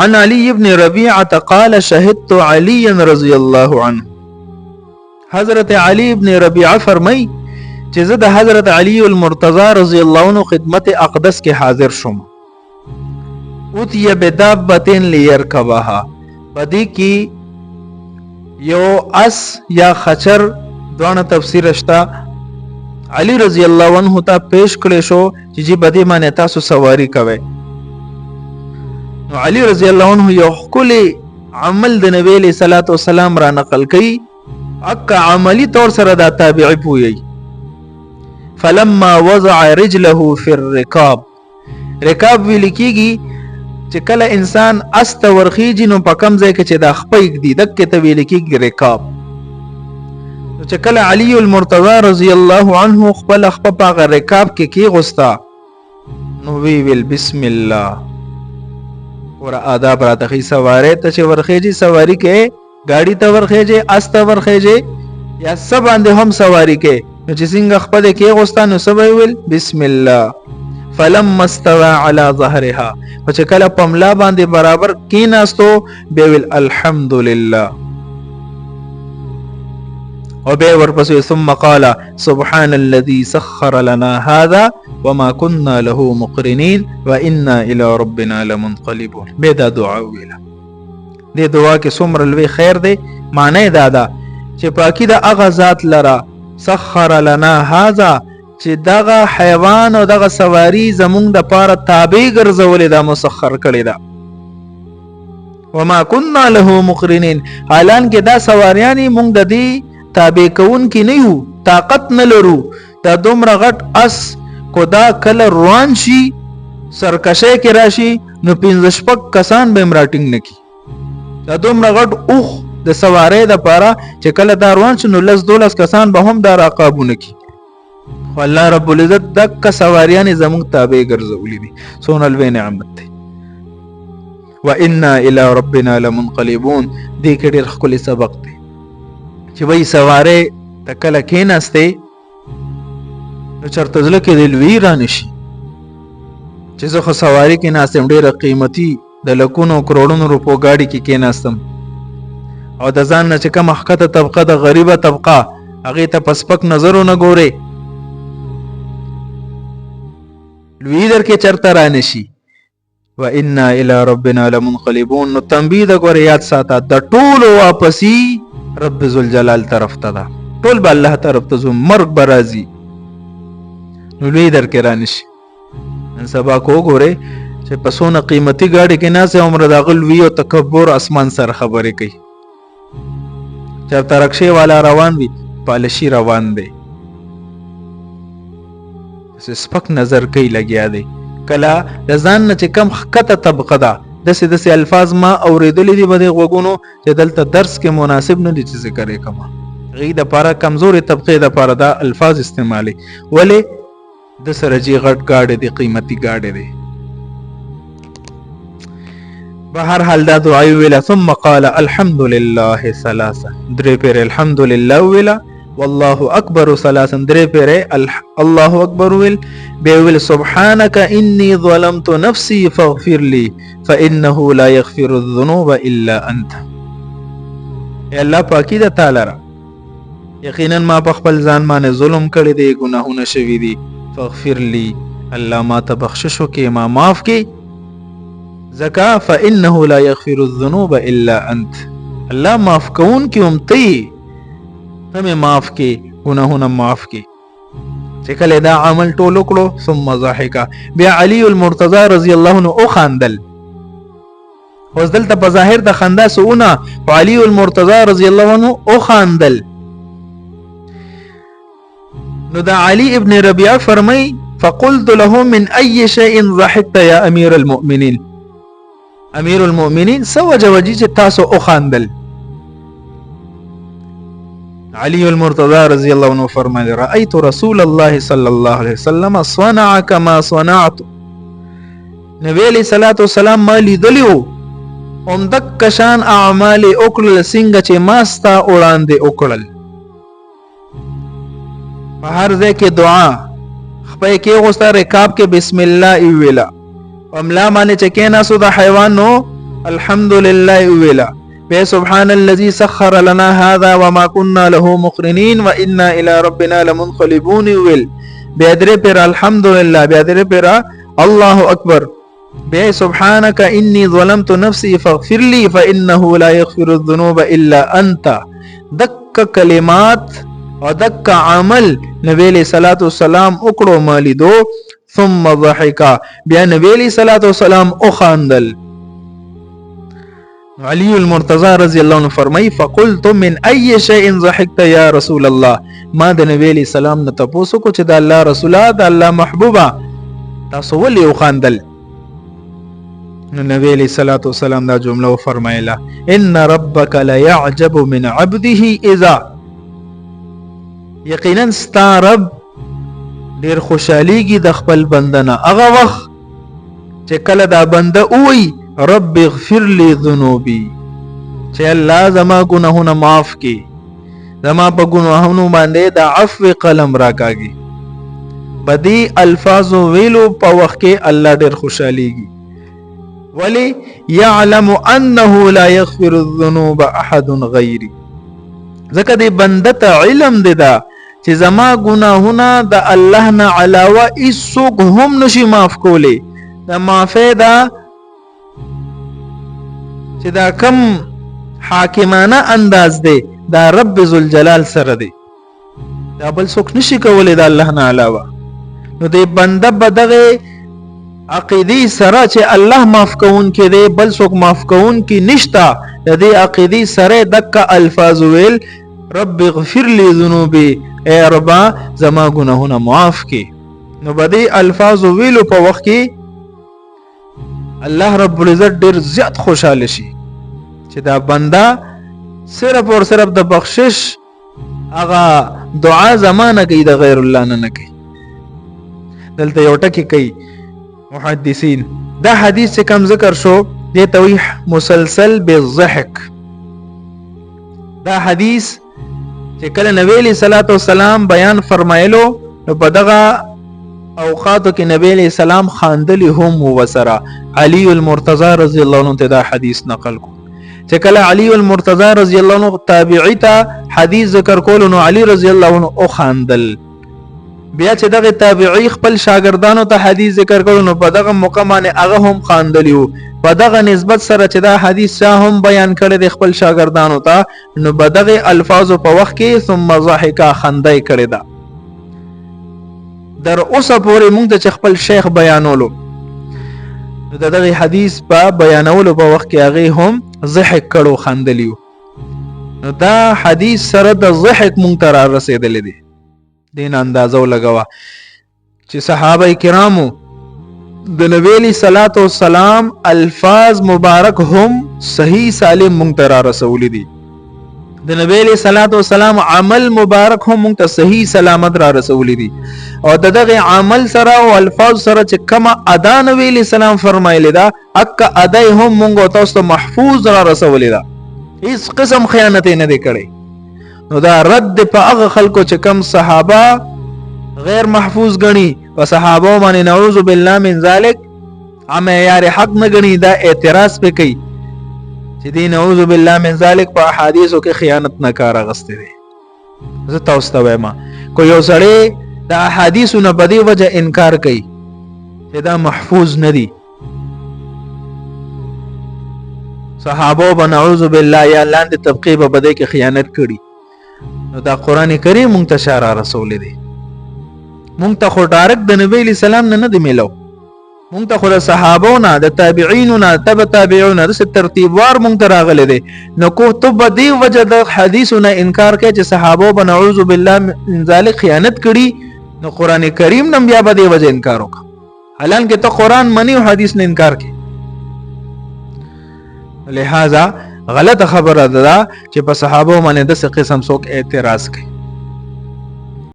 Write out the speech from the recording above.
عن علي بن ربيعة قال شهدت عليا رضي الله عنه. حضرت علی ابن ربیعہ فرمای چې زه د حضرت علی المرتضی رضی الله عنه خدمت اقدس کې حاضر شوم. اوتی بدابتن لیرکبها، پدې کې یو اس یا خچر دوانه تفسیر شته. علی رضی الله عنه ته پیش کړی شو چې جی بده باندې تاسو سواری کوئ. نو علی رضی الله عنه یو خولي عمل د نبی علیہ الصلوۃ والسلام را نقل کړي، اکا عملی طور سره دا تابعی پوئی. فلما وضع رجله فی الرکاب، رکاب ویل کیږي چې کله انسان است ورخیږي نو په کم ځای کې چې دا خپه یږدي دکې ته ویل کیږي رکاب. نو چې کله علی المرتضی رضی الله عنه خپل خپه په هغه رکاب کې کېغوستا نو ویل بسم الله. ور آداب راته خي سواره ته چې ورخیږي سواری کې گاڑی ته ورخیږي، اس ته ورخیږي یا سب باندې هم سواری کې. نو چې څنګه خپل کې غوستانو سبا ویل بسم الله. فلما استوى على ظهرها، چې کله پملا باندې برابر کیناستو به ویل الحمدلله. او به ورپسې ثم قال سبحان الذي سخر لنا هذا وما كنا له مقرنين وانا الى ربنا لمنقلبون. به دا دعا ویله. دې دعا کې څومره لوی خیر دی. معنی دا ده چې پاکی د هغه ذات لره سخر لنا هذا، چې دغه حیوان او دغه سواری زمونږ د پاره تابع ګرځولې دا مسخر کړی دا. وما كنا له مقرنين، حالان کې دا سواریانی مونږ د دې تابع کون کې نه یو، طاقت نه لرو. دا دومره غټ اس کو دا کله روان شي سرکشه کې راشي نو 15 کسان به مراټینګ نکي. دا دومره غټ اوخ د سوارې د پاره چې کله دا روان شي نو 12 کسان به هم دا راقابونه کی. خو الله رب العزت دک سواریان زموږ تابع ګرځولې دي. سونه لوی نعمت دی. وانا الى ربنا لمنقلبون، دې کې ډېر ښکلی سبق دی چې وای سوارې تکله کېناسته نو چرته ځل کې د لوی رانشي چې زه خو سواری کې ناستم ډېر قیمتي د لکونو کروڑونو روپو گاڑی کې کېناستم او د ځان نه چې کوم حقته طبقه د غریبه طبقه هغه ته پسپک نظرو نه ګوري لوی در کې چرته رانشي. وانا الى ربنا لمنقلبون، نو تنبیه د ګور یاد ساته د ټولو واپسی رب ذوالجلال طرف ته ده. ټول به الله طرف ته زو مرګ برازي نو لوی در کې رانشي. نن سبا کو ګوره چې په سونه قیمتي گاډي کې ناسه عمر د غلوی او تکبر اسمان سره خبرې کوي. چې ترکشي والا روان وي پالشي روان دی، سپک نظر کوي لګیا دی. کله د ځان نه چې کم خکته طبقه ده دسې الفاظ ما اوریدلې دي بده غوګونو چې دلته درس کې مناسب نه دي چې ذکر یې کما. غي د پاره کمزوري طبقه د پاره دا الفاظ استعمالي ولې د سره جی غټ گاډي دي قیمتي گاډي دي. بهر حال دا دعای ویلا. ثم قال الحمد لله ثلاثه، درې پیر الحمد لله ویلا. والله اکبر ثلاثه، درې پیر الله اکبر ویل. به ویل سبحانك اني ظلمت نفسي فاغفر لي فانه لا يغفر الذنوب الا انت. یا الله پاکی د تعالی را یقینا ما په خپل ځان باندې ظلم کړی دی، ګناهونه شوی دي. فاغفر لي، الله ما ته بخشش وکي، ما معاف کی. زکا فانه لا يغفر الذنوب الا انت، الله معاف کون کی امتی تمه معاف کی، گناهونه معاف کی. چې کله دا عمل ټول کړو ثم ضحك. بیا علی المرتضی رضی الله عنه او خاندل. اوس دلته په ظاهر د خندا سونه علی المرتضی رضی الله عنه او خاندل. نو دا علی ابن ربیعه فرمای فقلت له من اي شيء ضحكت يا امير المؤمنين. امیر المؤمنین سو وجوجی چې تاسو او خاندل. علی المرتضی رضی الله عنه فرمایي رأيت رسول الله صلی الله علیه وسلم صنع كما صنعت. نبی علیہ الصلوۃ والسلام ما لیدلیو هم دک شان اعمال وکړل څنګه چې ماستا وړاندې وکړل. په هر ځای کې دعا خپل کې غوسته رکاب کې بسم الله ویلا. املا باندې چې کینا سو د حیوان نو الحمدلله ویلا بے سبحان الذي سخر لنا هذا وما كنا له مقرنين وانا الى ربنا لمنقلبون ویل بے درې پر الحمدلله بے درې پر الله اکبر بے سبحانك اني ظلمت نفسي فاغفر لي فانه لا يغفر الذنوب الا انت. دک کلمات او دک عمل نبی علیہ الصلوۃ والسلام وکړو مالیدو ثم ضحك بیا نبی علیہ الصلوۃ والسلام او خاندل. علی المرتضی رضی الله عنه فرمای فقلت من اي شيء ضحكت يا رسول الله. ما د نبی علیہ السلام نه تاسو کو چې د الله رسوله د الله محبوبه تاسو ولې وخاندل؟ نو نبی علیہ الصلوۃ والسلام دا جمله فرمایله ان ربک لا يعجب من عبده اذا یقینا ستا رب ډیر خوشاليږي د خپل بندنه هغه وخت چې کله دا بنده وای رب اغفر لي ذنوبي چې الله زما ګناهونه معاف کړي زما په ګناهونو باندې د عفو قلم راکاږي. بدی الفاظ ویلو په وخت کې الله ډیر خوشاليږي ولی يعلم انه لا يغفر الذنوب احد غيري. ځکه دې بنده ته علم دی دا چې زما ګناهونه د الله نه علاوه هیڅوک هم نشي معاف کولی. دا معافی دا چې دا کم حاکمانه انداز دی دا رب ذوالجلال سره دی دا بل څوک نشي کولی د الله نه علاوه. نو دې بنده بدغه عقیدی سره چې الله معاف کون کې دی بل څوک معاف کون کې نشتا د دې عقیدی سره دک الفاظ ویل رب اغفر لي ذنوبي اے رب زما گناهونه معاف کی. نو بدی الفاظ ویلو په وخت کې الله رب العزت ډیر زیات خوشاله شي چې دا بندا صرف اور صرف د بخشش هغه دعا زمانه کوي د غیر الله نه کوي. دلته یو ټکی کوي محدثین دا حدیث سے کم ذکر شو دی تویح مسلسل بالضحك. دا حدیث چې کله نبی علیہ الصلوۃ والسلام بیان فرمایلو نو په دغه اوقاتو کې نبی علیہ السلام خاندلی هم وسره. علی المرتضی رضی الله عنه دا حدیث نقل کو چې کله علی المرتضی رضی الله عنه تابعی ته حدیث ذکر کول نو علی رضی الله عنه او خاندل. بیا چې دغه تابعی خپل شاګردانو ته حدیث ذکر کول نو په دغه موقع باندې هغه هم خاندلیو. په دغه نسبت سره چې دا حدیث هم بیان کړی د خپل شاګردانو ته نو په دغه الفاظو په وخت کې ثم ضحك خندای کړی دا. در اوسه پورې موږ ته خپل شیخ بیانولو نو دغه حدیث په بیانولو په وخت کې هغه هم ضحك کړو خندلیو. نو دا حدیث سره د ضحك مونږ ته را رسیدلې دي. دین اندازو لګوا چې صحابه کرامو د نبی علیہ الصلوۃ والسلام الفاظ مبارک هم صحیح سالم مونږ ته را رسولې دي. د نبی علیہ الصلوۃ والسلام عمل مبارک هم مونږ ته صحیح سلامت را رسولې دي. او دغه عمل سره او الفاظ سره چې کما ادا نبی علیہ السلام فرمایلی دا اک ادای هم مونږ تاسو ته محفوظ را رسولې ده. هیڅ قسم خیانت نه دی کړی. نو دا رد په هغه خلکو چې کم صحابه غیر محفوظ غني او صحابه باندې نعوذ بالله من ذلک معیار حق نه غني دا اعتراض په کوي چې دی نعوذ بالله من ذلک په احادیثو کې خیانت نه کار غسته دي. زه تاسو ته وایم کو یو سړی دا احادیثو نه په دې وجه انکار کوي چې دا محفوظ نه دي صحابه به نعوذ بالله یا لاندې طبقه به بده کې خیانت کړي نو دا قران کریم مونږ ته اشاره رسول دي. مونږ ته خو ډایرک د نبی علیہ السلام نه دی ملو. مونږ ته خو د صحابو نه د تابعین نه تبع تابعون د ترتیب وار مونږ ته راغلي دي. نو کو ته به دی وجه د حدیثو نه انکار کوي چې صحابه به نعوذ بالله من ذلک خیانت کړي نو قران کریم نه بیا به دی وجه انکار وکړه. حالانکه ته قران منی او حدیث نه انکار کوي. لہذا غلط خبره ده چې په صحابه باندې د څه قسم څوک اعتراض کوي.